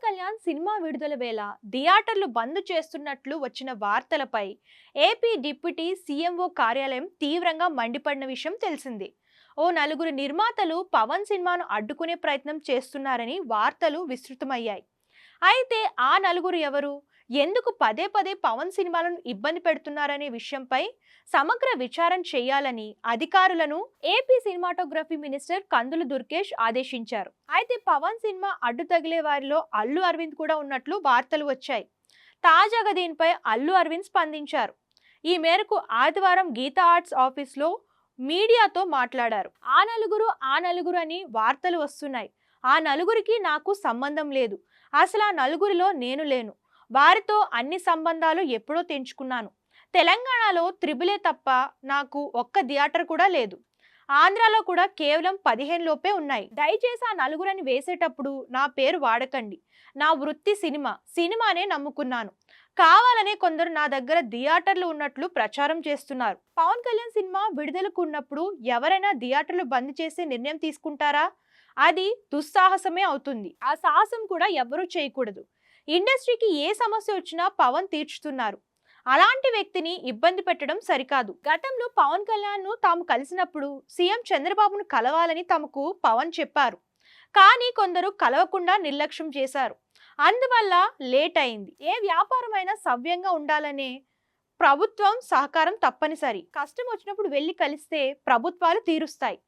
Kalyan cinema విడుదల వేళ థియేటర్లు బంద్ చేస్తున్నట్లు వచ్చిన వార్తలపై ఏపీ డిప్యూటీ సీఎంఓ కార్యాలయం తీవ్రంగా మండిపడిన విషయం తెలిసిందే. ఓ నలుగురు నిర్మాతలు పవన్ సినిమాను అడ్డుకునే ప్రయత్నం చేస్తున్నారని వార్తలు విస్తృతమయ్యాయి. అయితే ఆ నలుగురు ఎవరు, ఎందుకు పదే పదే పవన్ సినిమాలను ఇబ్బంది పెడుతున్నారనే విషయంపై సమగ్ర విచారణ చేయాలని అధికారులను ఏపీ సినిమాటోగ్రఫీ మినిస్టర్ కందుల దుర్గేష్ ఆదేశించారు. అయితే పవన్ సినిమా అడ్డు తగిలే వారిలో అల్లు అరవింద్ కూడా ఉన్నట్లు వార్తలు వచ్చాయి. తాజాగా దీనిపై అల్లు అరవింద్ స్పందించారు. ఈ మేరకు ఆదివారం గీతా ఆర్ట్స్ ఆఫీస్లో మీడియాతో మాట్లాడారు. ఆ నలుగురు అని వార్తలు వస్తున్నాయి. ఆ నలుగురికి నాకు సంబంధం లేదు. అసలు ఆ నలుగురిలో నేను లేను. వారితో అన్ని సంబంధాలు ఎప్పుడో తెంచుకున్నాను. తెలంగాణలో త్రిబులే తప్ప నాకు ఒక్క థియేటర్ కూడా లేదు. ఆంధ్రాలో కూడా కేవలం 15 లోపే ఉన్నాయి. దయచేసి ఆ నలుగురని వేసేటప్పుడు నా పేరు వాడకండి. నా వృత్తి సినిమానే నమ్ముకున్నాను. కావాలనే కొందరు నా దగ్గర థియేటర్లు ఉన్నట్లు ప్రచారం చేస్తున్నారు. పవన్ కళ్యాణ్ సినిమా విడుదలకు ఉన్నప్పుడు ఎవరైనా థియేటర్లు బంద్ చేసే నిర్ణయం తీసుకుంటారా? అది దుస్సాహసమే అవుతుంది. ఆ సాహసం కూడా ఎవరూ చేయకూడదు. ఇండస్ట్రీకి ఏ సమస్య వచ్చినా పవన్ తీర్చుతున్నారు. అలాంటి వ్యక్తిని ఇబ్బంది పెట్టడం సరికాదు. గతంలో పవన్ కళ్యాణ్ ను తాము కలిసినప్పుడు సీఎం చంద్రబాబును కలవాలని తమకు పవన్ చెప్పారు. కానీ కొందరు కలవకుండా నిర్లక్ష్యం చేశారు. అందువల్ల లేట్ అయింది. ఏ వ్యాపారమైనా సవ్యంగా ఉండాలనే ప్రభుత్వం సహకారం తప్పనిసరి. కష్టం వచ్చినప్పుడు వెళ్ళి కలిస్తే ప్రభుత్వాలు తీరుస్తాయి.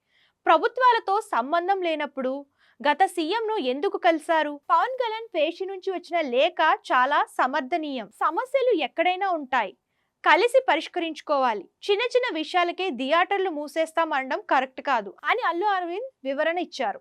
ప్రభుత్వాలతో సంబంధం లేనప్పుడు గత సీఎంను ఎందుకు కలిశారు? పవన్ కళ్యాణ్ పేషి నుంచి వచ్చిన లేఖ చాలా సమర్థనీయం. సమస్యలు ఎక్కడైనా ఉంటాయి, కలిసి పరిష్కరించుకోవాలి. చిన్న చిన్న విషయాలకే థియేటర్లు మూసేస్తామనడం కరెక్ట్ కాదు అని అల్లు అరవింద్ వివరణ ఇచ్చారు.